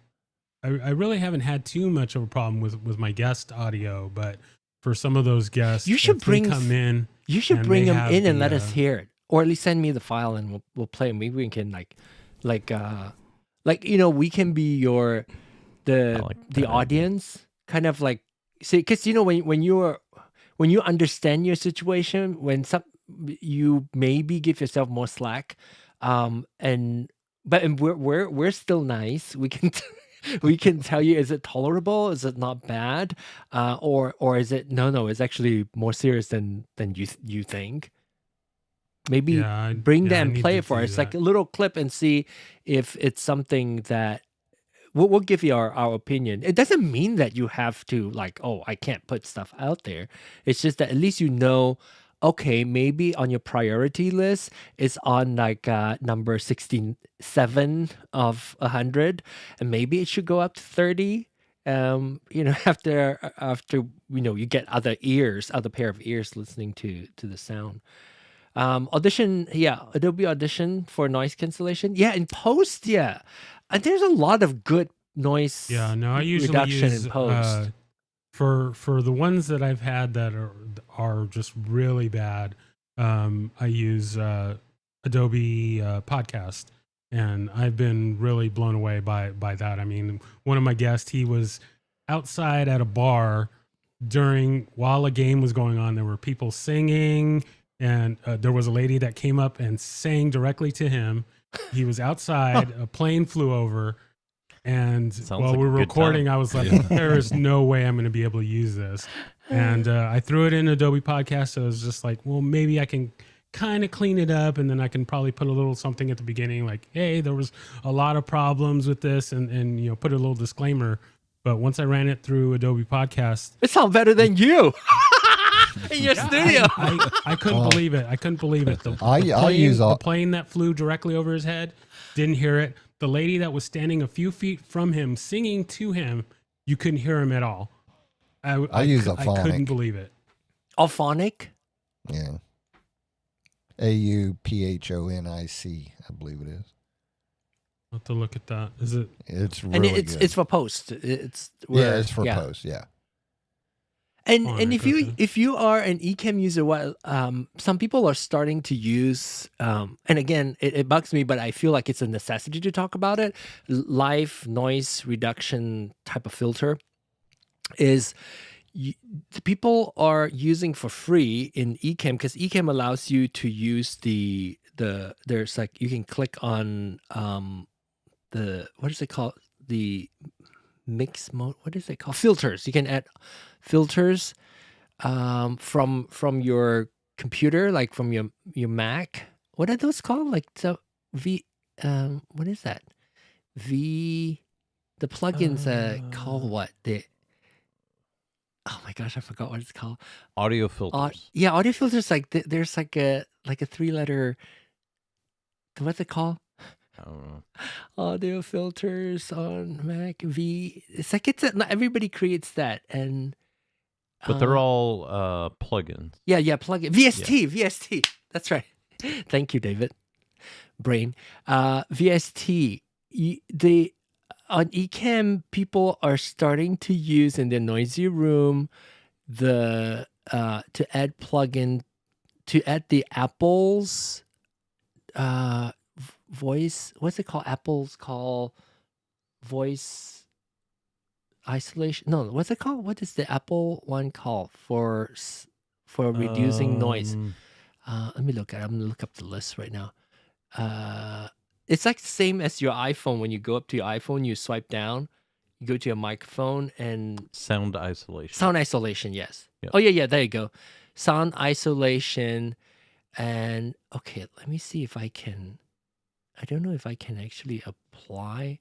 I really haven't had too much of a problem with my guest audio, but for some of those guests, you should bring them in. You should bring them in and let us hear it, or at least send me the file and we'll play it. Maybe we can like we can be the audience. Kind of like, see, because when you understand your situation, when you maybe give yourself more slack, but we're still nice. We can we can tell you, is it tolerable? Is it not bad? Or is it no? It's actually more serious than you think. Maybe bring them, play it for us, like a little clip, and see if it's something that. We'll give you our opinion. It doesn't mean that you have to I can't put stuff out there. It's just that at least okay, maybe on your priority list it's on number 67 of 100, and maybe it should go up to 30. After you get other pair of ears listening to the sound. Audition, Adobe Audition for noise cancellation. Yeah, in post, and there's a lot of good noise I usually reduction use, in post. For the ones that I've had that are just really bad, I use Adobe Podcast, and I've been really blown away by that. I mean, one of my guests, he was outside at a bar while a game was going on. There were people singing, and there was a lady that came up and sang directly to him. He was outside, a plane flew over, And Sounds while like we a were good recording, time. I was like, there is no way I'm going to be able to use this. And I threw it in Adobe Podcast. So I was just like, well, maybe I can kind of clean it up. And then I can probably put a little something at the beginning like, hey, there was a lot of problems with this. And you know, put a little disclaimer. But once I ran it through Adobe Podcast. It sounds better than you in your studio. I couldn't believe it. I couldn't believe it. The plane that flew directly over his head, didn't hear it. The lady that was standing a few feet from him singing to him, you couldn't hear him at all. I use I couldn't Auphonic. believe it. Auphonic? Yeah. AUPHONIC, I believe it is. I'll have to look at that. Is it? It's And really good. it's for post. It's for post. Yeah. And Auphonic, if you are an ECamm user, what some people are starting to use, and again, it bugs me, but I feel like it's a necessity to talk about it. Live noise reduction type of filter is the people are using for free in ECamm, because ECamm allows you to use there's like you can click on what is it called, the mix mode, what is it called, filters. You can add filters from your computer, like from your Mac. What are those called? Like the what is that? The plugins called what? Oh my gosh, I forgot what it's called. Audio filters. Yeah, audio filters. Like there's like a 3-letter. What's it called? I don't know. Audio filters on Mac. It's like not everybody creates that, and But they're all plugins. yeah, plugin VST. That's right. Thank you, David. Brain. VST. On ECamm, people are starting to use in the noisy room to add plugin, to add the Apple's voice. What's it called? Apple's call voice isolation. No, what's it called? What is the Apple one called for reducing noise? Let me look at it. I'm gonna look up the list right now. It's like the same as your iPhone. When you go up to your iPhone, you swipe down, you go to your microphone and Sound isolation. sound isolation. Yes. Yep. Oh yeah. There you go. Sound isolation. And okay, let me see if I can. I don't know if I can actually apply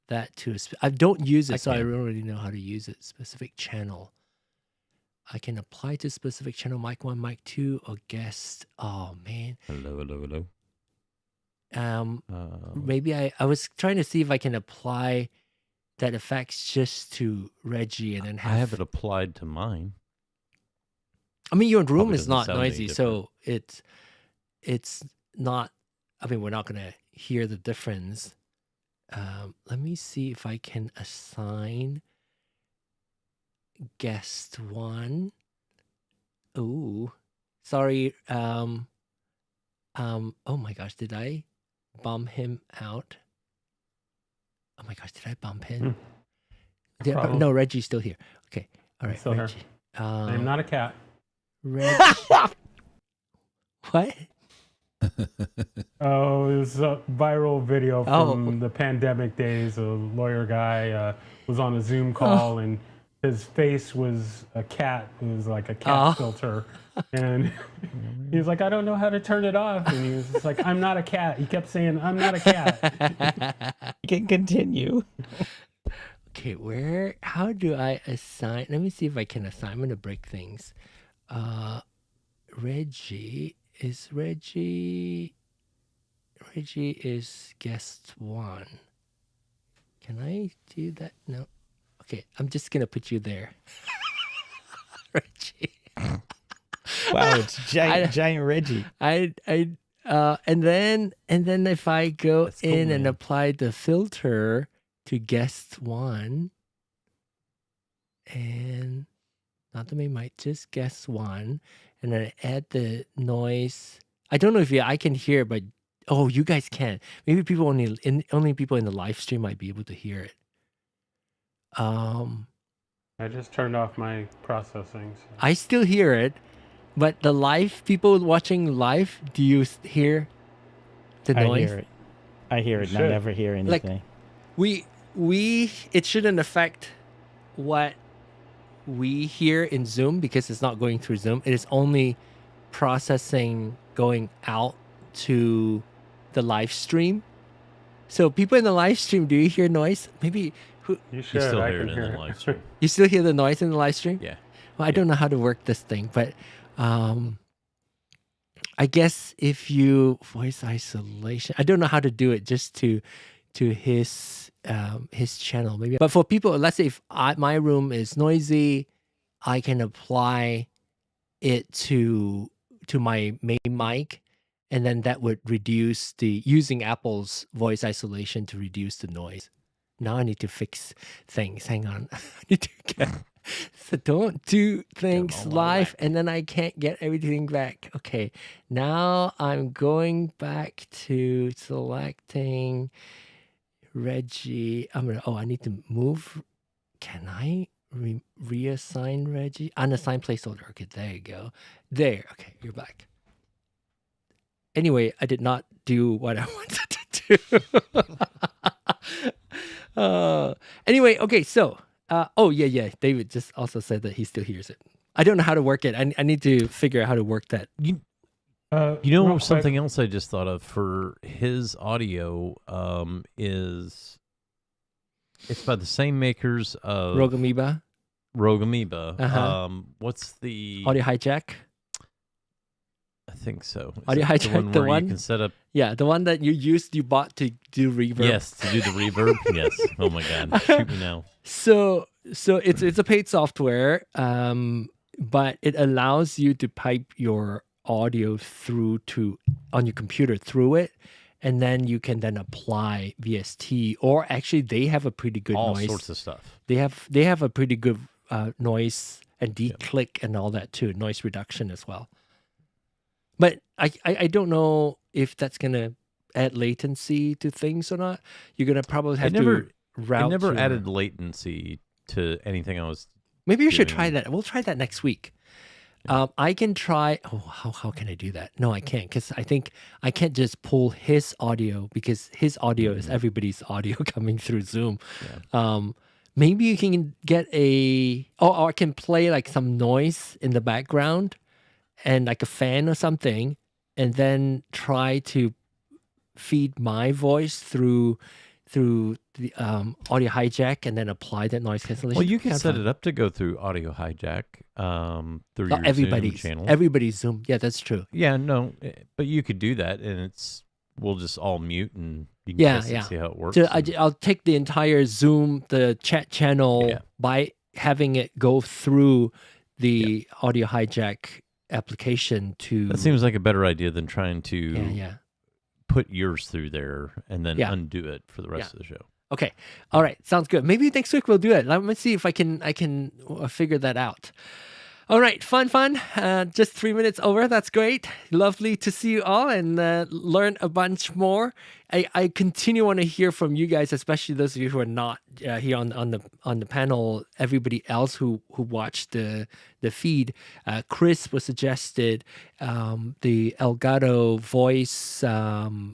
that to I don't use it, so I don't really know how to use it. Specific channel. I can apply to specific channel, mic 1, mic 2, or guest. Oh man. Hello. Maybe I was trying to see if I can apply that effects just to Reggie and then I have it applied to mine. I mean, your room Probably is doesn't not sound any noisy, so it's not. I mean, we're not gonna hear the difference. Let me see if I can assign guest 1. Ooh, sorry. Oh my gosh, did I bump him out? Oh my gosh, did I bump him? No, Reggie's still here. Okay, all right, Still Reggie. here. I'm not a cat. Reggie. What? Oh, it was a viral video from the pandemic days. A lawyer guy was on a Zoom call and his face was a cat. It was like a cat filter. And he was like, I don't know how to turn it off. And he was just like, I'm not a cat. He kept saying, I'm not a cat. You can continue. Okay, how do I assign? Let me see if I can assign. I'm going to break things. Reggie is guest 1. Can I do that? No. Okay, I'm just going to put you there. Reggie. Wow, it's giant Reggie. And then if I go That's cool, in and man. apply the filter to guest 1, and not the main mic, just guest 1, and then I add the noise. I don't know if I can hear, but you guys can. Maybe people only people in the live stream might be able to hear it. I just turned off my processing. So. I still hear it, but the live people watching live, do you hear the noise? I hear it. I You never hear anything. it shouldn't affect what we hear in Zoom because it's not going through Zoom. It is only processing going out to the live stream. So people in the live stream, do you hear noise? Maybe You You should. still I hear can it hear in the it. live stream. you still hear the noise in the live stream? Yeah. Well, I don't know how to work this thing, but I guess if you voice isolation, I don't know how to do it just to his channel maybe. But for people, let's say if my room is noisy, I can apply it to my main mic, and then that would reduce using Apple's voice isolation to reduce the noise. Now I need to fix things. Hang on. I need to get so don't do things all out of live whack. and then I can't get everything back. Okay. Now I'm going back to selecting Reggie. I need to move. Can I reassign Reggie? Unassign placeholder. Okay, there you go. There. Okay, you're back. Anyway, I did not do what I wanted to do. Anyway, okay, so yeah. David just also said that he still hears it. I don't know how to work it. I need to figure out how to work that. You know real quick, something else I just thought of for his audio is it's by the same makers of Rogue Amoeba, Rogue Amoeba. Uh-huh. What's the Audio Hijack. I think so. Is Audio it Hijack, the the one where one? you can set up. Yeah, the one that you bought to do reverb. Yes, to do the reverb. Yes. Oh my God, shoot me now. So it's a paid software, but it allows you to pipe your audio through on your computer through it, and then you can then apply VST, or actually they have a pretty good All noise. sorts of stuff. They have a pretty good noise and declick and all that too, noise reduction as well. But I don't know if that's gonna add latency to things or not. You're gonna probably have to route. I never your- added latency to anything I was. Maybe we should try doing- that. We'll try that next week. I can try. Oh, how can I do that? No, I can't, because I think I can't just pull his audio, because his audio is everybody's audio coming through Zoom. Yeah. Maybe you can get or I can play like some noise in the background and like a fan or something, and then try to feed my voice through the audio hijack, and then apply that noise cancellation. Well, you can set it up to go through audio hijack through your Zoom channel. Everybody's Zoom. Yeah, that's true. Yeah, no, but you could do that, and we'll just all mute and you can test it, see how it works. So I'll take the entire Zoom, the chat channel, by having it go through the audio hijack application to. That seems like a better idea than trying to Yeah. put yours through there and then undo it for the rest of the show. Okay. All right. Sounds good. Maybe next week we'll do it. Let me see if I can figure that out. All right. Fun. Just 3 minutes over. That's great. Lovely to see you all and learn a bunch more. I continue want to hear from you guys, especially those of you who are not here on the panel. Everybody else who watched the feed. Krisp was suggested. The Elgato voice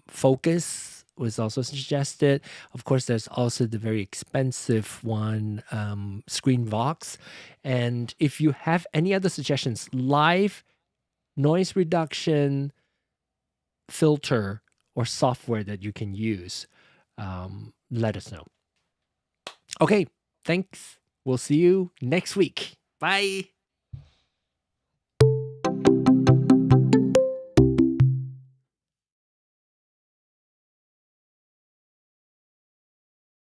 focus was also suggested. Of course, there's also the very expensive one, Screenbox. And if you have any other suggestions, live noise reduction filter or software that you can use, let us know. Okay, thanks. We'll see you next week. Bye.